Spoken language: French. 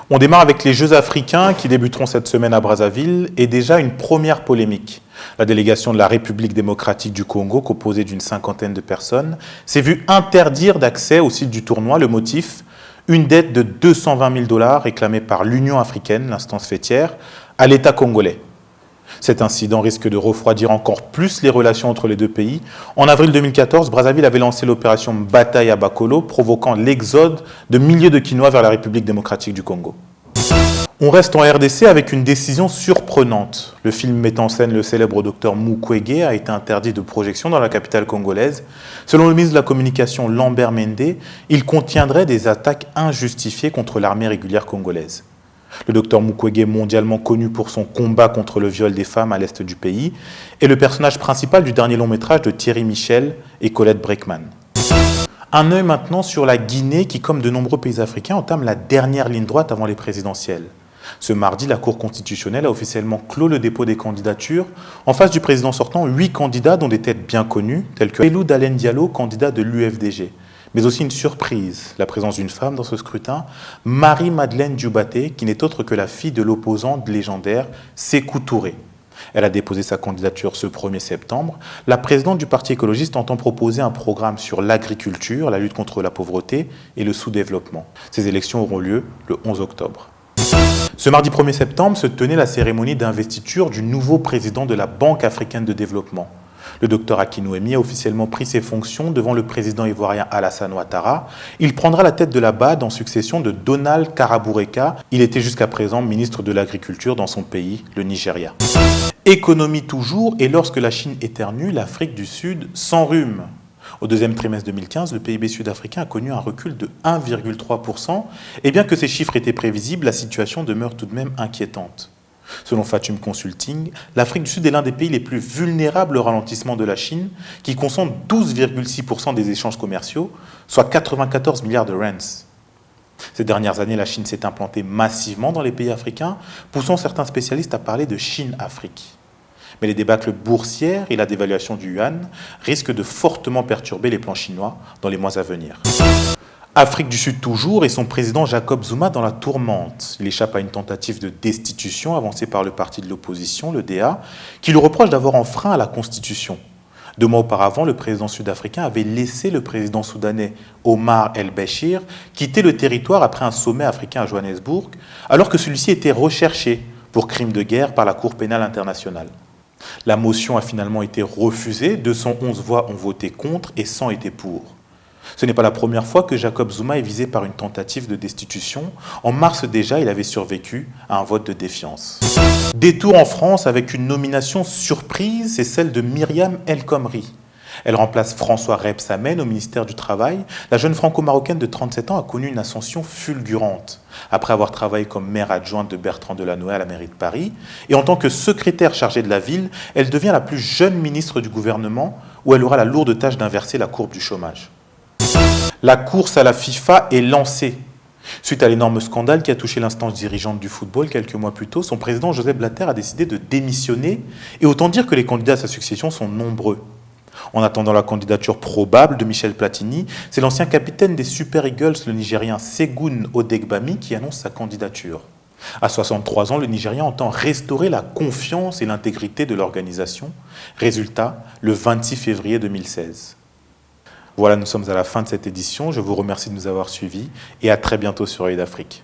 On démarre avec les Jeux africains qui débuteront cette semaine à Brazzaville et déjà une première polémique. La délégation de la République démocratique du Congo, composée d'une cinquantaine de personnes, s'est vue interdire d'accès au site du tournoi. Le motif, une dette de 220 000 $ réclamée par l'Union africaine, l'instance fêtière, à l'État congolais. Cet incident risque de refroidir encore plus les relations entre les deux pays. En avril 2014, Brazzaville avait lancé l'opération Bataille à Bakolo, provoquant l'exode de milliers de Kinois vers la République démocratique du Congo. On reste en RDC avec une décision surprenante. Le film mettant en scène le célèbre docteur Mukwege a été interdit de projection dans la capitale congolaise. Selon le ministre de la Communication Lambert Mende, il contiendrait des attaques injustifiées contre l'armée régulière congolaise. Le docteur Mukwege, mondialement connu pour son combat contre le viol des femmes à l'est du pays, est le personnage principal du dernier long métrage de Thierry Michel et Colette Breckman. Un œil maintenant sur la Guinée qui, comme de nombreux pays africains, entame la dernière ligne droite avant les présidentielles. Ce mardi, la Cour constitutionnelle a officiellement clos le dépôt des candidatures. En face du président sortant, 8 candidats dont des têtes bien connues, tels que Elou Dalen Diallo, candidat de l'UFDG. Mais aussi une surprise, la présence d'une femme dans ce scrutin, Marie-Madeleine Dioubaté, qui n'est autre que la fille de l'opposante légendaire Sékou Touré. Elle a déposé sa candidature ce 1er septembre. La présidente du Parti écologiste entend proposer un programme sur l'agriculture, la lutte contre la pauvreté et le sous-développement. Ces élections auront lieu le 11 octobre. Ce mardi 1er septembre se tenait la cérémonie d'investiture du nouveau président de la Banque africaine de développement. Le docteur Akinwumi a officiellement pris ses fonctions devant le président ivoirien Alassane Ouattara. Il prendra la tête de la BAD en succession de Donald Karaboureka. Il était jusqu'à présent ministre de l'Agriculture dans son pays, le Nigeria. Économie toujours, et lorsque la Chine éternue, l'Afrique du Sud s'enrhume. Au deuxième trimestre 2015, le PIB sud-africain a connu un recul de 1,3%. Et bien que ces chiffres étaient prévisibles, la situation demeure tout de même inquiétante. Selon Fatum Consulting, l'Afrique du Sud est l'un des pays les plus vulnérables au ralentissement de la Chine, qui concentre 12,6% des échanges commerciaux, soit 94 milliards de rands. Ces dernières années, la Chine s'est implantée massivement dans les pays africains, poussant certains spécialistes à parler de Chine-Afrique. Mais les débâcles boursières et la dévaluation du yuan risquent de fortement perturber les plans chinois dans les mois à venir. Afrique du Sud toujours et son président Jacob Zuma dans la tourmente. Il échappe à une tentative de destitution avancée par le parti de l'opposition, le DA, qui lui reproche d'avoir enfreint à la Constitution. 2 mois auparavant, le président sud-africain avait laissé le président soudanais Omar el-Béchir quitter le territoire après un sommet africain à Johannesburg, alors que celui-ci était recherché pour crimes de guerre par la Cour pénale internationale. La motion a finalement été refusée, 211 voix ont voté contre et 100 étaient pour. Ce n'est pas la première fois que Jacob Zuma est visé par une tentative de destitution. En mars déjà, il avait survécu à un vote de défiance. Détour en France avec une nomination surprise, c'est celle de Myriam El Khomri. Elle remplace François Rebsamen au ministère du Travail. La jeune franco-marocaine de 37 ans a connu une ascension fulgurante. Après avoir travaillé comme maire adjointe de Bertrand Delanoë à la mairie de Paris, et en tant que secrétaire chargée de la ville, elle devient la plus jeune ministre du gouvernement, où elle aura la lourde tâche d'inverser la courbe du chômage. La course à la FIFA est lancée. Suite à l'énorme scandale qui a touché l'instance dirigeante du football quelques mois plus tôt, son président Joseph Blatter a décidé de démissionner, et autant dire que les candidats à sa succession sont nombreux. En attendant la candidature probable de Michel Platini, c'est l'ancien capitaine des Super Eagles, le Nigérien Segun Odegbami, qui annonce sa candidature. À 63 ans, le Nigérien entend restaurer la confiance et l'intégrité de l'organisation. Résultat, le 26 février 2016. Voilà, nous sommes à la fin de cette édition. Je vous remercie de nous avoir suivis et à très bientôt sur Œil d'Afrique.